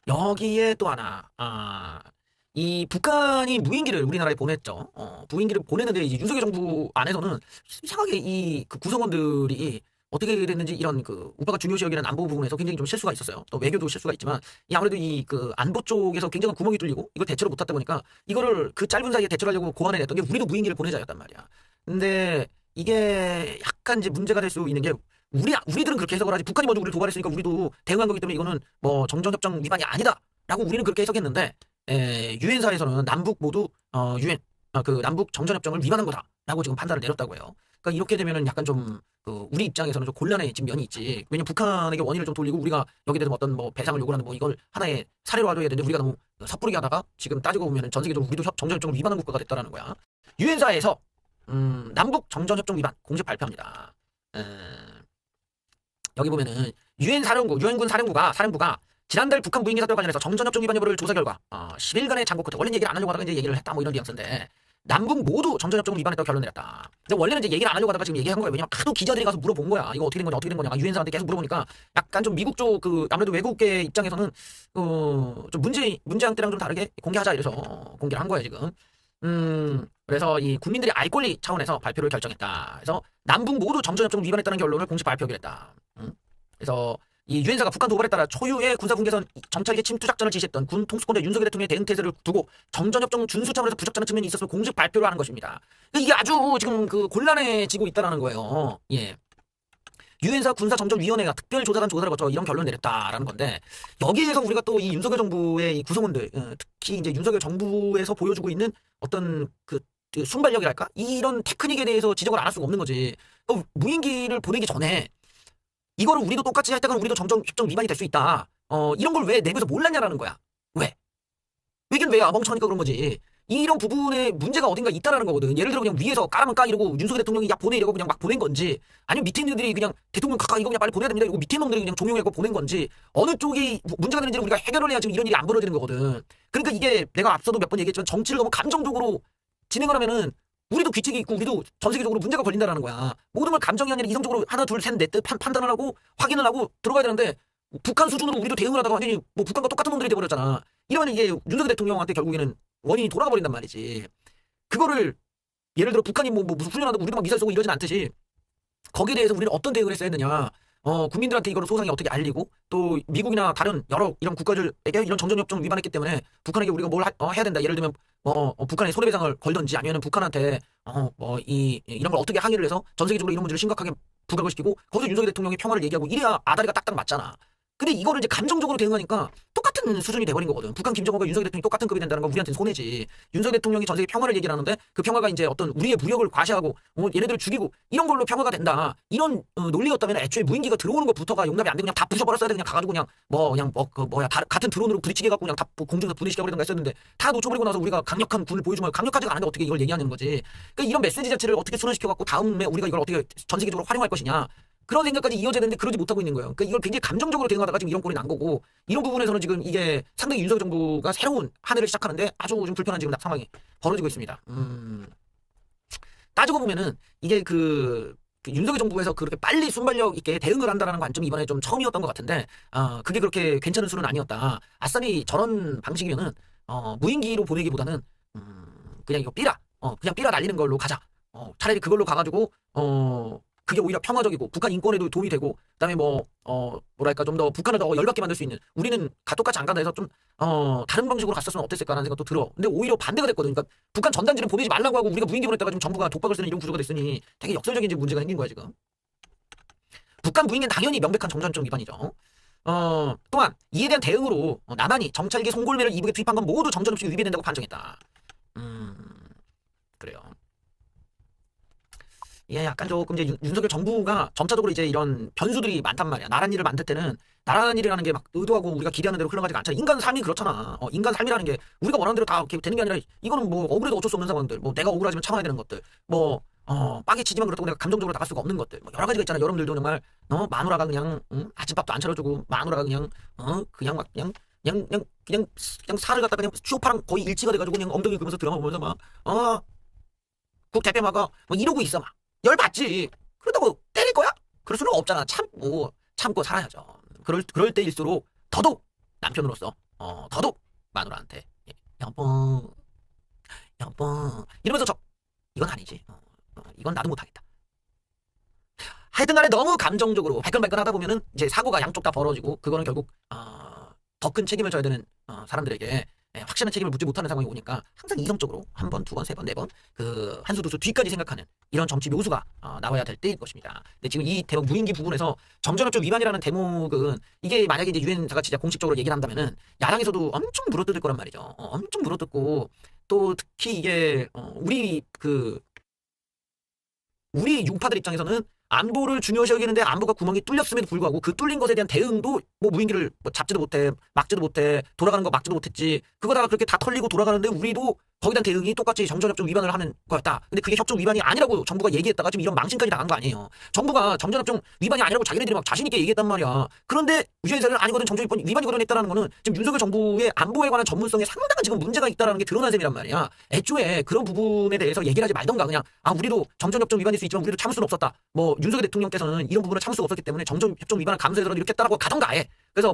여기에 또 하나, 이 북한이 무인기를 우리나라에 보냈죠. 무인기를 보냈는데 이제 윤석열 정부 안에서는 이상하게 이 그 구성원들이 어떻게 됐는지 이런 그 우파가 중요시 여기는 안보 부분에서 굉장히 좀 실수가 있었어요. 또 외교도 실수가 있지만 이 아무래도 이 그 안보 쪽에서 굉장한 구멍이 뚫리고 이걸 대처를 못하다 보니까 이거를 그 짧은 사이에 대처를 하려고 고안해 냈던 게 우리도 무인기를 보내자였단 말이야. 근데 이게 약간 이제 문제가 될 수 있는 게 우리들은 그렇게 해석을 하지 북한이 먼저 우리를 도발했으니까 우리도 대응한 거기 때문에 이거는 뭐 정전협정 위반이 아니다라고 우리는 그렇게 해석했는데 유엔사에서는 남북 모두 그 남북 정전협정을 위반한 거다라고 지금 판단을 내렸다고 해요. 그러니까 이렇게 되면은 약간 좀 그 우리 입장에서는 좀 곤란해진 면이 있지. 왜냐면 북한에게 원인을 좀 돌리고 우리가 여기에 대해서 어떤 뭐 배상을 요구하는 뭐 이걸 하나의 사례로 하려야 되는데 우리가 너무 섣부르게 하다가 지금 따지고 보면은 전 세계적으로 우리도 정전협정을 위반한 국가가 됐다라는 거야. 유엔사에서 남북 정전협정 위반 공식 발표합니다. 여기 보면은 유엔군 사령부가 지난달 북한 무인기 사태와 관련해서 정전협정 위반 여부를 조사 결과 10일간의 장고 끝에 원래는 얘기를 안 하려고 하다가 이제 얘기를 했다 뭐 이런 뉘앙스인데 남북 모두 정전협정을 위반했다고 결론 내렸다. 근데 원래는 이제 얘기를 안 하려고 하다가 지금 얘기한 거예요. 왜냐면 하도 기자들이 가서 물어본 거야. 이거 어떻게 된 거냐. 유엔사한테 계속 물어보니까 약간 좀 미국 쪽 그 아무래도 외국계 입장에서는 좀 문제양 때랑 좀 다르게 공개하자 이래서 공개를 한 거예요 지금. 그래서 이 국민들이 알 권리 차원에서 발표를 결정했다. 그래서 남북 모두 정전협정을 위반했다는 결론을 공식 발표하기로 했다. 그래서 이 유엔사가 북한 도발에 따라 초유의 군사분계선 정찰기 침투 작전을 지시했던 군 통수권자 윤석열 대통령의 대응 태세를 두고 정전협정 준수 차원에서 부적절한 측면이 있었음을 공식 발표를 하는 것입니다. 이게 아주 지금 그 곤란해지고 있다라는 거예요. 예. 유엔사 군사정전위원회가 특별조사단 조사를 거쳐 이런 결론을 내렸다라는 건데 여기에서 우리가 또 이 윤석열 정부의 이 구성원들 특히 이제 윤석열 정부에서 보여주고 있는 어떤 그 순발력이랄까 이런 테크닉에 대해서 지적을 안 할 수가 없는 거지. 무인기를 보내기 전에 이거를 우리도 똑같이 했다가 우리도 정전협정 위반이 될 수 있다. 이런 걸 왜 내부에서 몰랐냐라는 거야. 왜? 왜긴 왜야? 멍청하니까 그런 거지. 이런 부분에 문제가 어딘가 있다라는 거거든. 예를 들어 그냥 위에서 까라면 까 이러고 윤석열 대통령이 야 보내 이러고 그냥 막 보낸 건지 아니면 밑에 있는 애들이 그냥 대통령 각각 이거 그냥 빨리 보내야 됩니다 이러고 밑에 놈들이 그냥 종용하고 보낸 건지 어느 쪽이 문제가 되는지를 우리가 해결을 해야 지금 이런 일이 안 벌어지는 거거든. 그러니까 이게 내가 앞서도 몇 번 얘기했지만 정치를 너무 감정적으로 진행을 하면은 우리도 규칙이 있고 우리도 전 세계적으로 문제가 걸린다라는 거야. 모든 걸 감정이 아니라 이성적으로 하나 둘 셋 넷 판단을 하고 확인을 하고 들어가야 되는데 북한 수준으로 우리도 대응을 하다가 완전히 뭐 북한과 똑같은 놈들이 돼버렸잖아. 이러면 이게 윤석열 대통령한테 결국에는 원인이 돌아가 버린단 말이지. 그거를 예를 들어 북한이 뭐 무슨 훈련하다 우리도 막 미사일 쏘고 이러진 않듯이 거기에 대해서 우리는 어떤 대응을 했어야 했느냐. 국민들한테 이거를 소상히 어떻게 알리고 또 미국이나 다른 여러 이런 국가들에게 이런 정전협정을 위반했기 때문에 북한에게 우리가 뭘 해야 된다. 예를 들면 북한에 손해배상을 걸든지 아니면 북한한테 이런 걸 어떻게 항의를 해서 전 세계적으로 이런 문제를 심각하게 부각을 시키고 거기서 윤석열 대통령이 평화를 얘기하고 이래야 아다리가 딱딱 맞잖아. 근데 이거를 이제 감정적으로 대응하니까 똑같은 수준이 돼버린 거거든. 북한 김정은과 윤석열 대통령이 똑같은 급이 된다는 건 우리한테는 손해지. 윤석열 대통령이 전 세계 평화를 얘기를 하는데 그 평화가 이제 어떤 우리의 무력을 과시하고 얘네들을 죽이고 이런 걸로 평화가 된다. 이런 논리였다면 애초에 무인기가 들어오는 것부터가 용납이 안 되고 그냥 다 부숴버렸어야 돼. 그냥 가가지고 같은 드론으로 부딪히게 해갖고 그냥 다 공중에서 분해시켜버리던가 했었는데 다 놓쳐버리고 나서 우리가 강력한 군을 보여주면 강력하지가 않은데 어떻게 이걸 얘기하는 거지. 그러니까 이런 메시지 자체를 어떻게 순환시켜갖고 다음에 우리가 이걸 어떻게 전 세계적으로 활용할 것이냐. 그런 생각까지 이어져야 되는데 그러지 못하고 있는 거예요. 그러니까 이걸 굉장히 감정적으로 대응하다가 지금 이런 꼴이 난 거고 이런 부분에서는 지금 이게 상당히 윤석열 정부가 새로운 한 해를 시작하는데 아주 좀 불편한 지금 상황이 벌어지고 있습니다. 따지고 보면은 이게 그 윤석열 정부에서 그렇게 빨리 순발력 있게 대응을 한다라는 관점이 이번에 좀 처음이었던 것 같은데 그게 그렇게 괜찮은 수는 아니었다. 아싸리 저런 방식이면은 무인기로 보내기보다는 그냥 이거 그냥 삐라 날리는 걸로 가자. 차라리 그걸로 가가지고 그게 오히려 평화적이고 북한 인권에도 도움이 되고 그다음에 뭐랄까 좀 더 북한을 더 열받게 만들 수 있는 우리는 똑같이 안 간다 해서 좀 다른 방식으로 갔었으면 어땠을까라는 생각도 들어. 근데 오히려 반대가 됐거든. 그러니까 북한 전단지는 보내지 말라고 하고 우리가 무인기 보냈다가 지금 정부가 독박을 쓰는 이런 구조가 됐으니 되게 역설적인 이제 문제가 생긴 거야 지금. 북한 무인기는 당연히 명백한 정전협정 위반이죠. 또한 이에 대한 대응으로 남한이 정찰기 송골매를 이북에 투입한 건 모두 정전협정이 위배된다고 판정했다. 그래요. 예, 약간 조금 이제 윤석열 정부가 점차적으로 이제 이런 변수들이 많단 말이야. 나란 일을 만들 때는 나란 일이라는 게 막 의도하고 우리가 기대하는 대로 흘러가지가 않잖아. 인간 삶이 그렇잖아. 인간 삶이라는 게 우리가 원하는 대로 다 이렇게 되는 게 아니라 이거는 뭐 억울해도 어쩔 수 없는 상황들. 뭐 내가 억울하지만 참아야 되는 것들. 빵에 치지만 그렇다고 내가 감정적으로 나갈 수가 없는 것들. 뭐 여러 가지가 있잖아. 여러분들도 정말 마누라가 그냥 아침밥도 안 차려주고 마누라가 그냥 막 그냥 살을 갖다 그냥 쇼파랑 거의 일치가 돼가지고 그냥 엉덩이 긁으면서 드라마 보면서 국 대패 막아 뭐 이러고 있어 막. 열받지. 그렇다고 때릴 거야? 그럴 수는 없잖아. 참고 살아야죠. 그럴 때일수록 더더욱 남편으로서 더더욱 마누라한테 예, 여보 여보 이러면서 이건 아니지. 이건 나도 못하겠다. 하여튼 간에 너무 감정적으로 발끈발끈 하다 보면은 이제 사고가 양쪽 다 벌어지고 그거는 결국 더 큰 책임을 져야 되는 사람들에게 확실한 책임을 묻지 못하는 상황이 오니까 항상 이성적으로 한 번, 두 번, 세 번, 네 번 그 한 수 두 수 뒤까지 생각하는 이런 정치 묘수가 나와야 될 때일 것입니다. 근데 지금 이 대목 유인기 부분에서 정전협조 위반이라는 대목은 이게 만약에 이제 유엔사가 진짜 공식적으로 얘기를 한다면은 야당에서도 엄청 물어뜯을 거란 말이죠. 엄청 물어뜯고 또 특히 이게 우리 유파들 입장에서는 안보를 중요시 여기는데 안보가 구멍이 뚫렸음에도 불구하고 그 뚫린 것에 대한 대응도 뭐 무인기를 뭐 잡지도 못해 막지도 못해 돌아가는 거 막지도 못했지 그거다가 그렇게 다 털리고 돌아가는데 우리도 거기에 대한 대응이 똑같이 정전협정 위반을 하는 거였다. 근데 그게 협정 위반이 아니라고 정부가 얘기했다가 지금 이런 망신까지 당한 거 아니에요. 정부가 정전협정 위반이 아니라고 자기네들이 막 자신 있게 얘기했단 말이야. 그런데 유엔사는 아니거든 정전협정 위반이거든 했다는 거는 지금 윤석열 정부의 안보에 관한 전문성에 상당한 지금 문제가 있다는 게 드러난 셈이란 말이야. 애초에 그런 부분에 대해서 얘기를 하지 말던가 그냥 우리도 정전협정 위반일 수 있지만 우리도 참을 수는 없었다. 뭐 윤석열 대통령께서는 이런 부분을 참을 수가 없었기 때문에 정전협정 위반을 감수해서 이렇게 했다라고 가던가 해. 그래서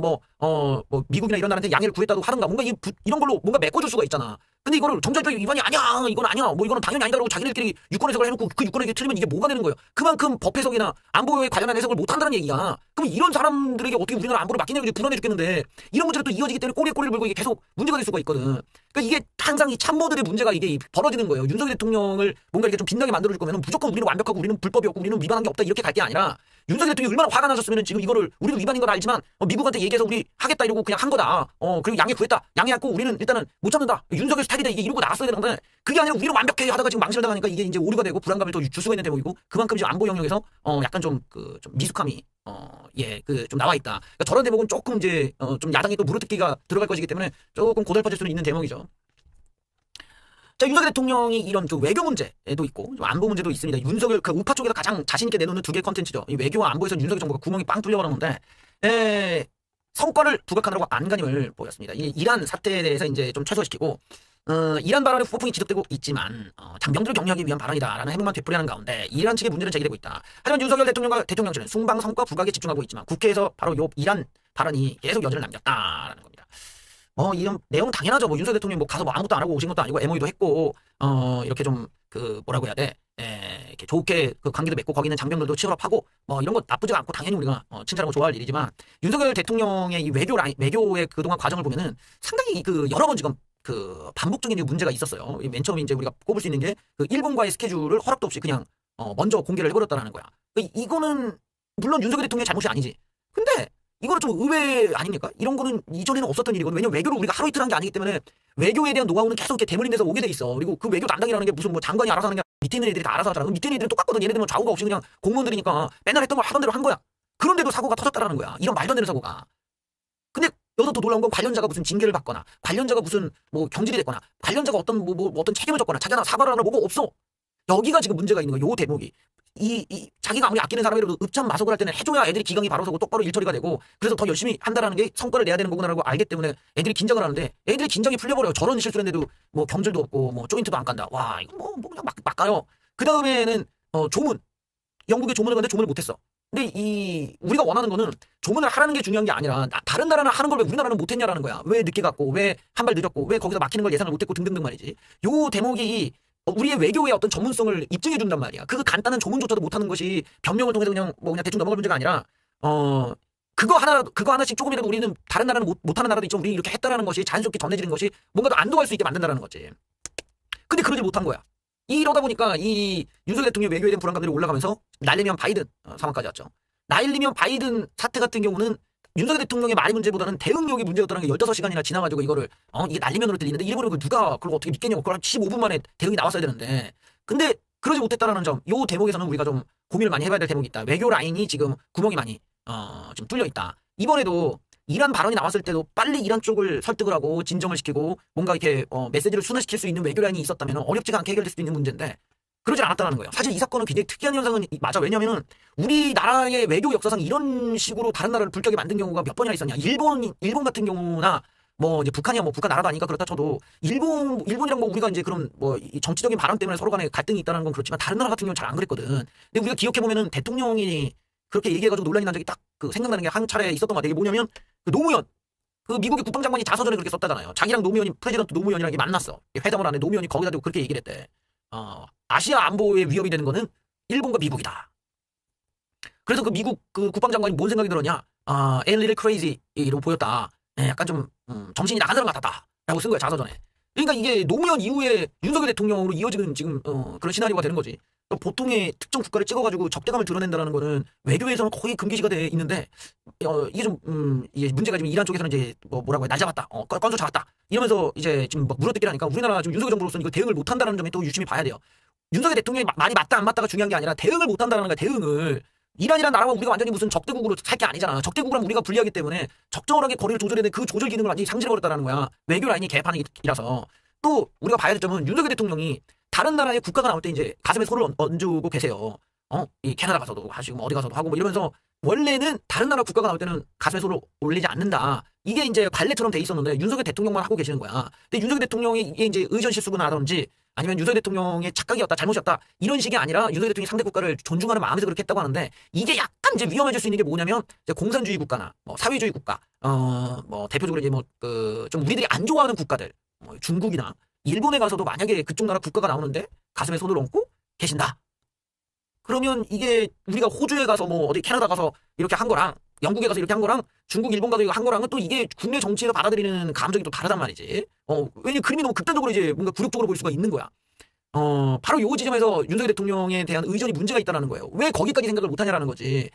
미국이나 이런 나라한테 양해를 구했다고 하던가 뭔가 이런 걸로 뭔가 메꿔줄 수가 있잖아. 근데 이거를 정전협정 위반이 아니야. 이건 아니야. 뭐 이거는 당연히 아니다라고 자기네들끼리 유권 해석을 해놓고 그 유권 해석이 틀리면 이게 뭐가 되는 거예요. 그만큼 법 해석이나 안보에 관련한 해석을 못한다는 얘기야. 그럼 이런 사람들에게 어떻게 우리나라 안보를 맡기냐고 불안해 죽겠는데 이런 문제가 또 이어지기 때문에 꼬리에 꼬리를 물고 이게 계속 문제가 될 수가 있거든. 그러니까 이게 항상 이 참모들의 문제가 이게 벌어지는 거예요. 윤석열 대통령을 뭔가 이렇게 좀 빛나게 만들어줄 거면 무조건 우리는 완벽하고 우리는 불법이 없고 우리는 위반한 게 없다 이렇게 갈 게 아니라 윤석열 대통령이 얼마나 화가 나셨으면 지금 이거를 우리도 위반인 걸 알지만 미국한테 얘기해서 우리 하겠다 이러고 그냥 한 거다. 그리고 양해 구했다. 양해했고 우리는 일단은 못 잡는다. 윤석열 스타일이다 이게 이러고 나갔어야 되는데 그게 아니라 우리는 완벽해 하다가 지금 망신을 당하니까 이게 이제 오류가 되고 불안감을 또 줄 수가 있는 대목이고 그만큼 지금 안보 영역에서 약간 좀 미숙함이 좀 나와 있다. 그러니까 저런 대목은 조금 이제 좀 야당이 또 물어뜯기가 들어갈 것이기 때문에 조금 고달퍼질 수는 있는 대목이죠. 자, 윤석열 대통령이 이런 외교 문제도 있고 안보 문제도 있습니다. 윤석열 우파 쪽에서 가장 자신 있게 내놓는 두 개의 컨텐츠죠. 이 외교와 안보에서 윤석열 정부가 구멍이 빵 뚫려버렸는데 성과를 부각하느라고 안간힘을 보였습니다. 이 이란 사태에 대해서 이제 좀 최소화시키고 이란 발언에 후폭풍이 지속되고 있지만 장병들을 격려하기 위한 발언이다라는 해명만 되풀이하는 가운데 이란 측의 문제는 제기되고 있다. 하지만 윤석열 대통령과 대통령실은 숭방 성과 부각에 집중하고 있지만 국회에서 바로 이란 발언이 계속 여지를 남겼다라는 겁니다. 이런 내용은 당연하죠. 윤석열 대통령이 가서 아무것도 안 하고 오신 것도 아니고 MOU도 했고 이렇게 좀 뭐라고 해야 돼? 이렇게 좋게 관계도 맺고 거기 있는 장병들도 치열업하고 이런 거 나쁘지가 않고 당연히 우리가 칭찬하고 좋아할 일이지만 윤석열 대통령의 이 외교의 그동안 과정을 보면은 상당히 여러 번 지금 반복적인 문제가 있었어요. 맨 처음에 이제 우리가 꼽을 수 있는 게 일본과의 스케줄을 허락도 없이 그냥 먼저 공개를 해버렸다는 거야. 이거는 물론 윤석열 대통령의 잘못이 아니지. 근데 이거는 좀 의외 아닙니까? 이런 거는 이전에는 없었던 일이거든. 왜냐면 외교를 우리가 하루 이틀 한 게 아니기 때문에 외교에 대한 노하우는 계속 이렇게 대물림돼서 오게 돼 있어. 그리고 그 외교 담당이라는 게 무슨 장관이 알아서 하는 게 밑에 있는 애들이 다 알아서 하잖아. 밑에 있는 애들은 똑같거든. 얘네들은 좌우가 없이 그냥 공무원들이니까 맨날 했던 걸 하던 대로 한 거야. 그런데도 사고가 터졌다라는 거야. 이런 말도 안 되는 사고가. 근데 여기서 또 놀라운 건 관련자가 무슨 징계를 받거나 관련자가 무슨 경질이 됐거나 관련자가 어떤 어떤 책임을 졌거나 자기가 사과를 하나 뭐가 없어. 여기가 지금 문제가 있는 거야. 요 대목이. 자기가 아무리 아끼는 사람이라도 읍참마속을 할 때는 해줘야 애들이 기강이 바로 서고 똑바로 일처리가 되고 그래서 더 열심히 한다라는 게 성과를 내야 되는 거구나라고 알기 때문에 애들이 긴장을 하는데 애들이 긴장이 풀려버려요. 저런 실수를 했는데도 경질도 없고 조인트도 안 간다. 와 이거 그냥 막 가요. 그 다음에는 조문. 영국에 조문을 갔는데 조문을 못했어. 근데 우리가 원하는 거는 조문을 하라는 게 중요한 게 아니라 다른 나라는 하는 걸 왜 우리나라는 못했냐라는 거야. 왜 늦게 갔고 왜 한 발 늦었고 왜 거기서 막히는 걸 예상을 못했고 등등등 말이지. 요 대목이 우리의 외교의 어떤 전문성을 입증해 준단 말이야. 그 간단한 조문조차도 못하는 것이 변명을 통해서 그냥 대충 넘어갈 문제가 아니라 그거 하나씩 조금이라도 우리는 다른 나라는 못하는 나라도 있지만 우리 이렇게 했다라는 것이 자연스럽게 전해지는 것이 뭔가 더 안도할 수 있게 만든다는 거지. 근데 그러지 못한 거야. 이러다 보니까 이 윤석열 대통령 외교에 대한 불안감들이 올라가면서 날리면 바이든 상황까지 왔죠. 날리면 바이든 사태 같은 경우는 윤석열 대통령의 말이 문제보다는 대응력이 문제였다는 게 15시간이나 지나가지고 이거를 이게 날리면으로 들리는데 일본은 누가 그걸 어떻게 믿겠냐고 그걸 한 15분 만에 대응이 나왔어야 되는데 근데 그러지 못했다라는 점 요 대목에서는 우리가 좀 고민을 많이 해봐야 될 대목이 있다. 외교 라인이 지금 구멍이 많이 좀 뚫려 있다. 이번에도 이란 발언이 나왔을 때도 빨리 이란 쪽을 설득을 하고 진정을 시키고 뭔가 이렇게 메시지를 순환시킬 수 있는 외교 라인이 있었다면 어렵지가 않게 해결될 수도 있는 문제인데 그러지 않았다는 거예요. 사실 이 사건은 굉장히 특이한 현상은 맞아. 왜냐면은 우리나라의 외교 역사상 이런 식으로 다른 나라를 불쾌하게 만든 경우가 몇 번이나 있었냐. 일본 같은 경우나 이제 북한이야 북한 나라도 아니까 그렇다 쳐도 일본이랑 우리가 이제 그런 이 정치적인 발언 때문에 서로 간에 갈등이 있다는 건 그렇지만 다른 나라 같은 경우는 잘 안 그랬거든. 근데 우리가 기억해 보면은 대통령이 그렇게 얘기해가지고 논란이 난 적이 딱 생각나는 게 한 차례 있었던 것 같아. 이게 뭐냐면 노무현 그 미국의 국방장관이 자서전에 그렇게 썼다잖아요. 자기랑 노무현이 프레지던트 노무현이랑 만났어. 회담을 하는데 노무현이 거기다 대고 그렇게 얘기를 했대. 아시아 안보에 위협이 되는 거는 일본과 미국이다. 그래서 그 미국 그 국방장관이 뭔 생각이 들었냐? A little crazy로 보였다. 예, 약간 좀 정신이 나간 사람 같았다. 라고 쓴 거야 자서전에. 그러니까 이게 노무현 이후에 윤석열 대통령으로 이어지는 지금 그런 시나리오가 되는 거지. 보통의 특정 국가를 찍어가지고 적대감을 드러낸다는 거는 외교에서는 거의 금기시가 돼 있는데 이게 좀 이게 문제가 지금 이란 쪽에서는 이제 뭐라고 해 날 잡았다, 건조 잡았다 이러면서 이제 지금 막 물어뜯기라니까 우리나라 지금 윤석열 정부로서는 이거 대응을 못한다는 점에 또 유심히 봐야 돼요. 윤석열 대통령이 많이 맞다 안 맞다가 중요한 게 아니라 대응을 못한다는 거야. 대응을 이란이란 나라만 우리가 완전히 무슨 적대국으로 살 게 아니잖아. 적대국이랑 우리가 불리하기 때문에 적절하게 거리를 조절해야 되는 그 조절 기능을 완전히 상실해버렸다는 거야. 외교 라인이 개판이라서. 또 우리가 봐야 될 점은 윤석열 대통령이 다른 나라의 국가가 나올 때 이제 가슴에 손을 얹고 계세요. 이 캐나다 가서도 하시고 뭐 어디 가서도 하고 뭐 이러면서 원래는 다른 나라 국가가 나올 때는 가슴에 손을 올리지 않는다. 이게 이제 관례처럼 돼 있었는데 윤석열 대통령만 하고 계시는 거야. 근데 윤석열 대통령이 이게 이제 의전 실수가 나든지 아니면 윤석열 대통령의 착각이었다, 잘못이었다 이런 식이 아니라 윤석열 대통령이 상대 국가를 존중하는 마음에서 그렇게 했다고 하는데 이게 약간 이제 위험해질 수 있는 게 뭐냐면 이제 공산주의 국가나 뭐 사회주의 국가, 뭐 대표적으로 이제 뭐 그 좀 우리들이 안 좋아하는 국가들, 뭐 중국이나 일본에 가서도 만약에 그쪽 나라 국가가 나오는데 가슴에 손을 얹고 계신다. 그러면 이게 우리가 호주에 가서 뭐 어디 캐나다 가서 이렇게 한 거랑 영국에 가서 이렇게 한 거랑 중국, 일본 가서 이거 한 거랑은 또 이게 국내 정치에서 받아들이는 감정이 또 다르단 말이지. 왜냐면 그림이 너무 극단적으로 이제 뭔가 굴욕적으로 보일 수가 있는 거야. 바로 요 지점에서 윤석열 대통령에 대한 의전이 문제가 있다는 거예요. 왜 거기까지 생각을 못 하냐라는 거지.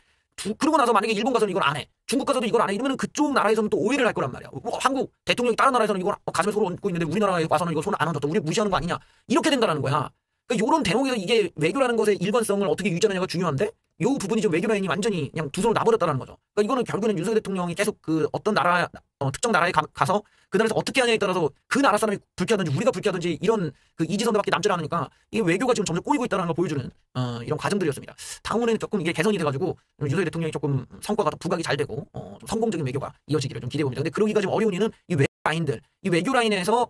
그러고 나서 만약에 일본 가서는 이걸 안 해. 중국 가서도 이걸 안 해. 이러면 그쪽 나라에서는 또 오해를 할 거란 말이야. 한국 대통령이 다른 나라에서는 이걸 가슴에 손을 얹고 있는데 우리나라에 와서는 이거 손을 안 얹었다. 우리 무시하는 거 아니냐. 이렇게 된다는 거야. 그러니까 요런 대목에서 이게 외교라는 것의 일관성을 어떻게 유지하느냐가 중요한데 요 부분이 좀 외교 라인이 완전히 그냥 두 손으로 놔버렸다는 거죠. 그러니까 이거는 결국에는 윤석열 대통령이 계속 그 어떤 나라, 특정 나라에 가서 그 나라에서 어떻게 하냐에 따라서 그 나라 사람이 불쾌하든지 우리가 불쾌하든지 이런 그 이지선다밖에 남질 않으니까 이게 외교가 지금 점점 꼬이고 있다는 걸 보여주는 이런 과정들이었습니다. 다음번에는 조금 이게 개선이 돼가지고 윤석열 대통령이 조금 성과가 더 부각이 잘 되고 좀 성공적인 외교가 이어지기를 좀 기대해 봅니다. 근데 그러기가 좀 어려운 이유는 이 외교 라인들, 이 외교 라인에서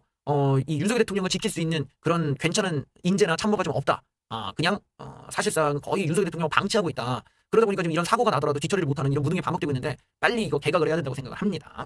이 윤석열 대통령을 지킬 수 있는 그런 괜찮은 인재나 참모가 좀 없다. 그냥 사실상 거의 윤석열 대통령을 방치하고 있다. 그러다 보니까 지금 이런 사고가 나더라도 뒤처리를 못하는 이런 무능이 반복되고 있는데 빨리 이거 개각을 해야 된다고 생각을 합니다.